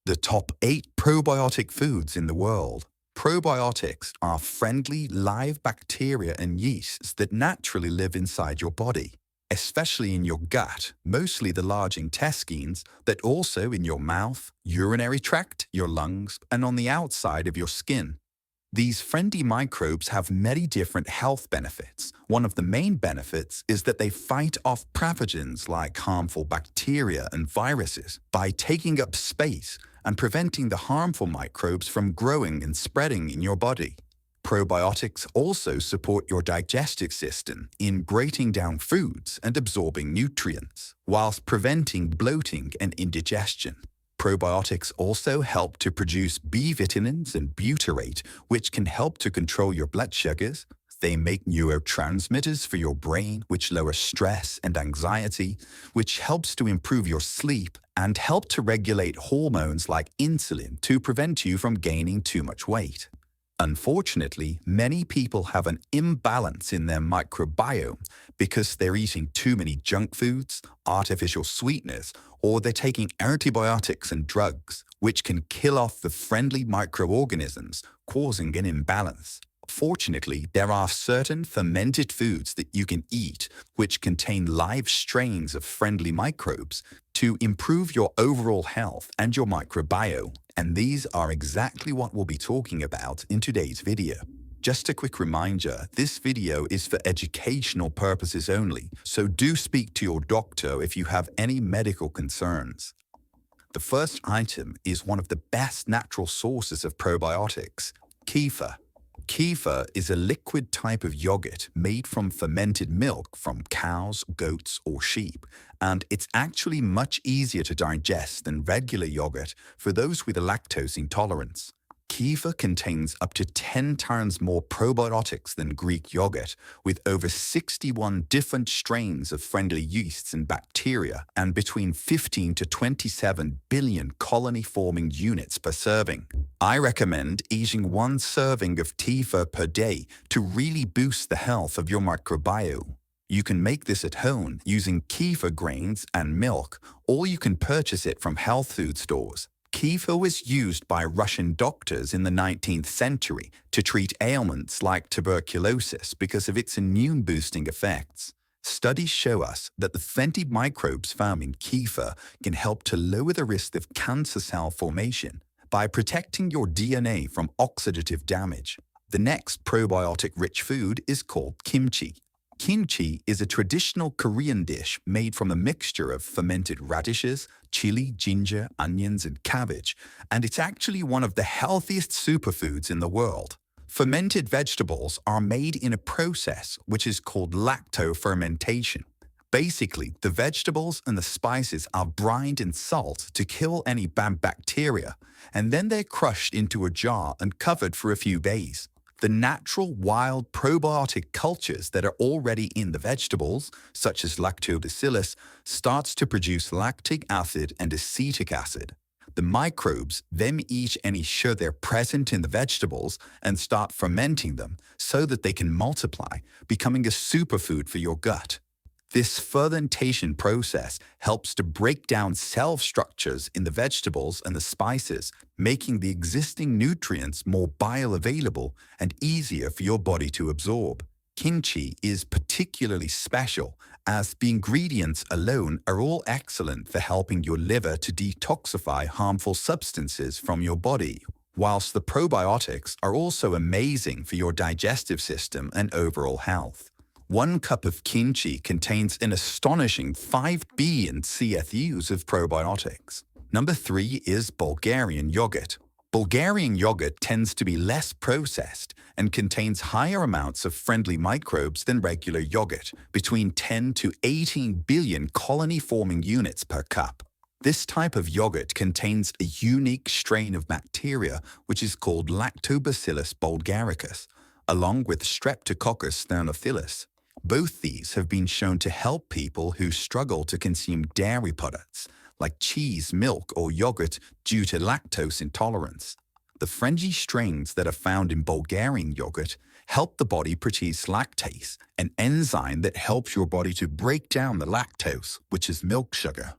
The top 8 probiotic foods in the world. Probiotics are friendly live bacteria and yeasts that naturally live inside your body, especially in your gut, mostly the large intestines, but also in your mouth, urinary tract, your lungs, and on the outside of your skin. These friendly microbes have many different health benefits. One of the main benefits is that they fight off pathogens like harmful bacteria and viruses by taking up space and preventing the harmful microbes from growing and spreading in your body. Probiotics also support your digestive system in breaking down foods and absorbing nutrients, whilst preventing bloating and indigestion. Probiotics also help to produce B vitamins and butyrate, which can help to control your blood sugars. They make neurotransmitters for your brain, which lower stress and anxiety, which helps to improve your sleep and help to regulate hormones like insulin to prevent you from gaining too much weight. Unfortunately, many people have an imbalance in their microbiome because they're eating too many junk foods, artificial sweeteners, or they're taking antibiotics and drugs, which can kill off the friendly microorganisms, causing an imbalance. Fortunately, there are certain fermented foods that you can eat which contain live strains of friendly microbes to improve your overall health and your microbiome, and these are exactly what we'll be talking about in today's video. Just a quick reminder, this video is for educational purposes only, so do speak to your doctor if you have any medical concerns. The first item is one of the best natural sources of probiotics, kefir. Kefir is a liquid type of yogurt made from fermented milk from cows, goats, or sheep, and it's actually much easier to digest than regular yogurt for those with a lactose intolerance. Kefir contains up to 10 times more probiotics than Greek yogurt, with over 61 different strains of friendly yeasts and bacteria, and between 15 to 27 billion colony-forming units per serving. I recommend eating 1 serving of kefir per day to really boost the health of your microbiome. You can make this at home using kefir grains and milk, or you can purchase it from health food stores. Kefir was used by Russian doctors in the 19th century to treat ailments like tuberculosis because of its immune-boosting effects. Studies show us that the friendly microbes found in kefir can help to lower the risk of cancer cell formation by protecting your DNA from oxidative damage. The next probiotic-rich food is called kimchi. Kimchi is a traditional Korean dish made from a mixture of fermented radishes, chili, ginger, onions, and cabbage, and it's actually one of the healthiest superfoods in the world. Fermented vegetables are made in a process which is called lacto-fermentation. Basically, the vegetables and the spices are brined in salt to kill any bad bacteria, and then they're crushed into a jar and covered for a few days. The natural wild probiotic cultures that are already in the vegetables, such as lactobacillus, starts to produce lactic acid and acetic acid. The microbes then eat any sugar present in the vegetables and start fermenting them so that they can multiply, becoming a superfood for your gut. This fermentation process helps to break down cell structures in the vegetables and the spices, making the existing nutrients more bioavailable and easier for your body to absorb. Kimchi is particularly special as the ingredients alone are all excellent for helping your liver to detoxify harmful substances from your body, whilst the probiotics are also amazing for your digestive system and overall health. 1 cup of kimchi contains an astonishing 5 billion CFUs of probiotics. Number 3 is Bulgarian yogurt. Bulgarian yogurt tends to be less processed and contains higher amounts of friendly microbes than regular yogurt, between 10 to 18 billion colony-forming units per cup. This type of yogurt contains a unique strain of bacteria which is called Lactobacillus bulgaricus, along with Streptococcus thermophilus. Both these have been shown to help people who struggle to consume dairy products, like cheese, milk, or yogurt due to lactose intolerance. The friendly strains that are found in Bulgarian yogurt help the body produce lactase, an enzyme that helps your body to break down the lactose, which is milk sugar.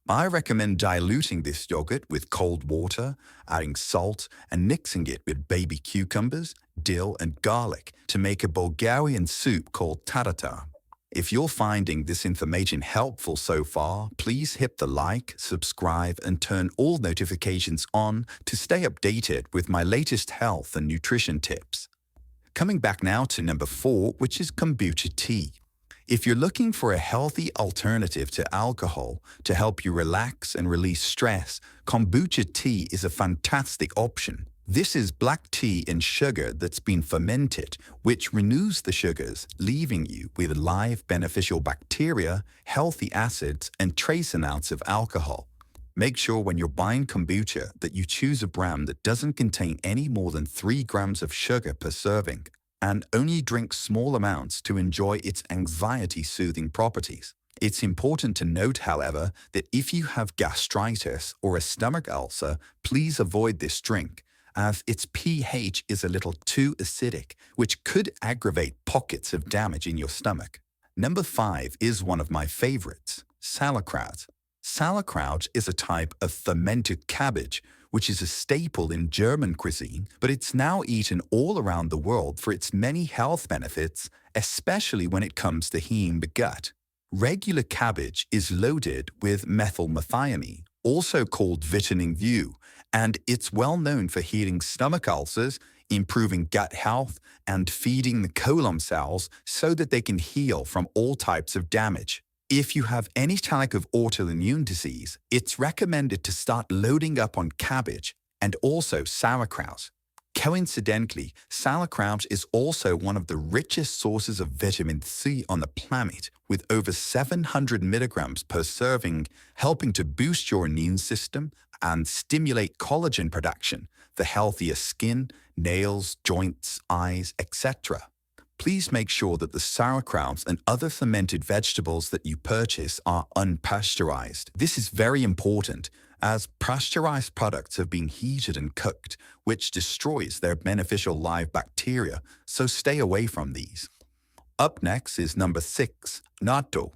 I recommend diluting this yogurt with cold water, adding salt, and mixing it with baby cucumbers, dill, and garlic to make a Bulgarian soup called tartar. If you're finding this information helpful so far, please hit the like, subscribe, and turn all notifications on to stay updated with my latest health and nutrition tips. Coming back now to number 4, which is kombucha tea. If you're looking for a healthy alternative to alcohol to help you relax and release stress, kombucha tea is a fantastic option. This is black tea and sugar that's been fermented, which renews the sugars, leaving you with live beneficial bacteria, healthy acids, and trace amounts of alcohol. Make sure when you're buying kombucha that you choose a brand that doesn't contain any more than 3 grams of sugar per serving, and only drink small amounts to enjoy its anxiety-soothing properties. It's important to note, however, that if you have gastritis or a stomach ulcer, please avoid this drink, as its pH is a little too acidic, which could aggravate pockets of damage in your stomach. Number 5 is one of my favorites, Sauerkraut. Sauerkraut is a type of fermented cabbage, which is a staple in German cuisine, but it's now eaten all around the world for its many health benefits, especially when it comes to healing the gut. Regular cabbage is loaded with methylmethionine, also called vitamin U, and it's well known for healing stomach ulcers, improving gut health, and feeding the colon cells so that they can heal from all types of damage. If you have any type of autoimmune disease, it's recommended to start loading up on cabbage and also sauerkraut. Coincidentally, sauerkraut is also one of the richest sources of vitamin C on the planet, with over 700 milligrams per serving, helping to boost your immune system and stimulate collagen production for healthier skin, nails, joints, eyes, etc. Please make sure that the sauerkrauts and other fermented vegetables that you purchase are unpasteurized. This is very important, as pasteurized products have been heated and cooked, which destroys their beneficial live bacteria, so stay away from these. Up next is number 6, Natto.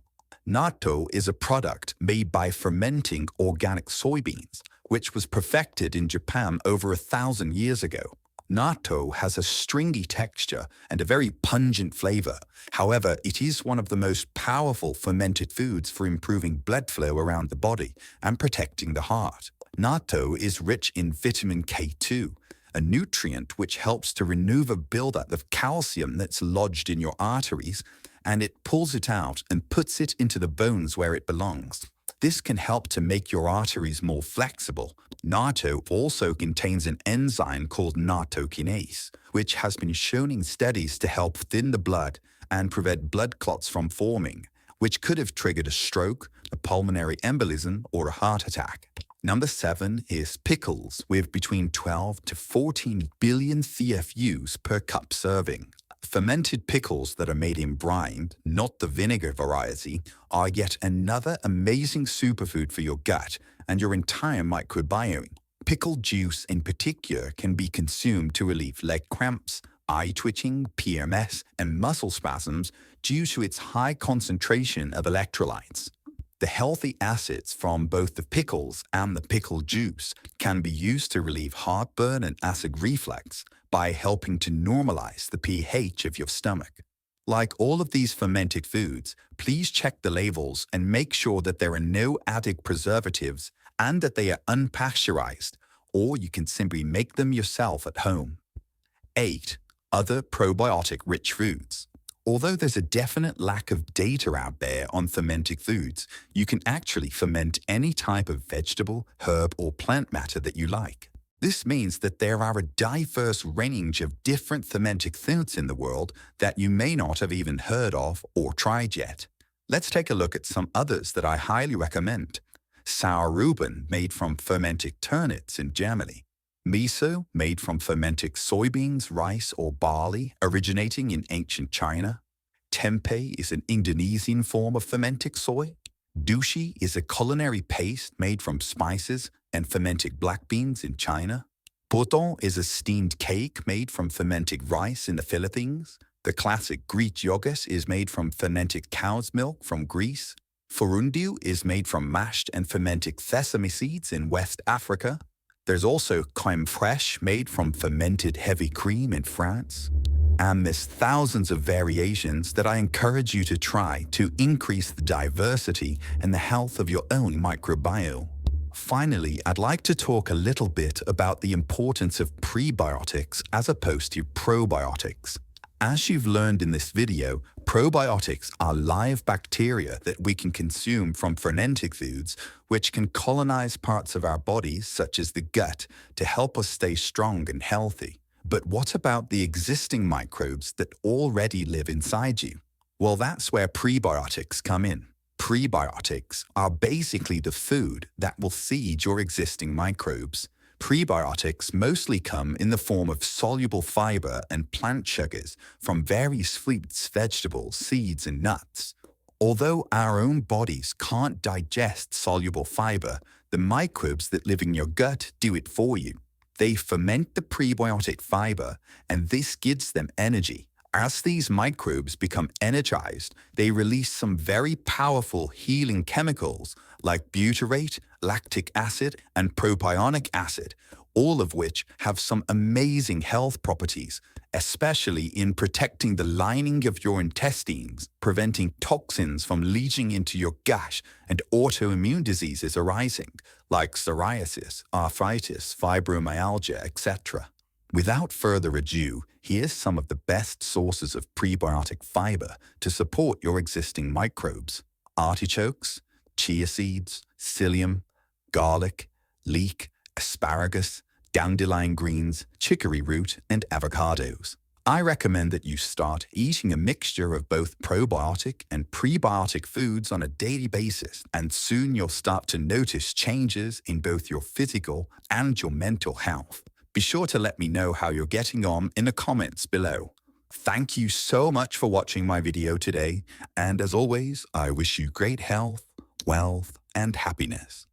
Natto is a product made by fermenting organic soybeans, which was perfected in Japan over 1,000 years ago. Natto has a stringy texture and a very pungent flavor. However, it is one of the most powerful fermented foods for improving blood flow around the body and protecting the heart. Natto is rich in vitamin K2, a nutrient which helps to remove a buildup of calcium that's lodged in your arteries, and it pulls it out and puts it into the bones where it belongs. This can help to make your arteries more flexible. Natto also contains an enzyme called nattokinase, which has been shown in studies to help thin the blood and prevent blood clots from forming, which could have triggered a stroke, a pulmonary embolism, or a heart attack. Number 7 is pickles, with between 12 to 14 billion CFUs per cup serving. Fermented pickles that are made in brine, not the vinegar variety, are yet another amazing superfood for your gut and your entire microbiome. Pickle juice in particular can be consumed to relieve leg cramps, eye twitching, PMS, and muscle spasms due to its high concentration of electrolytes. The healthy acids from both the pickles and the pickle juice can be used to relieve heartburn and acid reflux by helping to normalize the pH of your stomach. Like all of these fermented foods, please check the labels and make sure that there are no added preservatives and that they are unpasteurized, or you can simply make them yourself at home. 8. Other probiotic-rich foods. Although there's a definite lack of data out there on fermented foods, you can actually ferment any type of vegetable, herb, or plant matter that you like. This means that there are a diverse range of different fermented foods in the world that you may not have even heard of or tried yet. Let's take a look at some others that I highly recommend. Sauerkraut, made from fermented turnips in Germany. Miso, made from fermented soybeans, rice, or barley, originating in ancient China. Tempeh is an Indonesian form of fermented soy. Dushi is a culinary paste made from spices and fermented black beans in China. Puto is a steamed cake made from fermented rice in the Philippines. The classic Greek yogurt is made from fermented cow's milk from Greece. Furundu is made from mashed and fermented sesame seeds in West Africa. There's also crème fraîche made from fermented heavy cream in France. And there's thousands of variations that I encourage you to try to increase the diversity and the health of your own microbiome. Finally, I'd like to talk a little bit about the importance of prebiotics as opposed to probiotics. As you've learned in this video, probiotics are live bacteria that we can consume from fermented foods, which can colonize parts of our bodies, such as the gut, to help us stay strong and healthy. But what about the existing microbes that already live inside you? Well, that's where prebiotics come in. Prebiotics are basically the food that will feed your existing microbes. Prebiotics mostly come in the form of soluble fiber and plant sugars from various fruits, vegetables, seeds, and nuts. Although our own bodies can't digest soluble fiber, the microbes that live in your gut do it for you. They ferment the prebiotic fiber, and this gives them energy. As these microbes become energized, they release some very powerful healing chemicals like butyrate, lactic acid, and propionic acid, all of which have some amazing health properties, especially in protecting the lining of your intestines, preventing toxins from leaching into your gut and autoimmune diseases arising, like psoriasis, arthritis, fibromyalgia, etc. Without further ado, here's some of the best sources of prebiotic fiber to support your existing microbes: artichokes, chia seeds, psyllium, garlic, leek, asparagus, dandelion greens, chicory root, and avocados. I recommend that you start eating a mixture of both probiotic and prebiotic foods on a daily basis, and soon you'll start to notice changes in both your physical and your mental health. Be sure to let me know how you're getting on in the comments below. Thank you so much for watching my video today, and as always, I wish you great health, wealth, and happiness.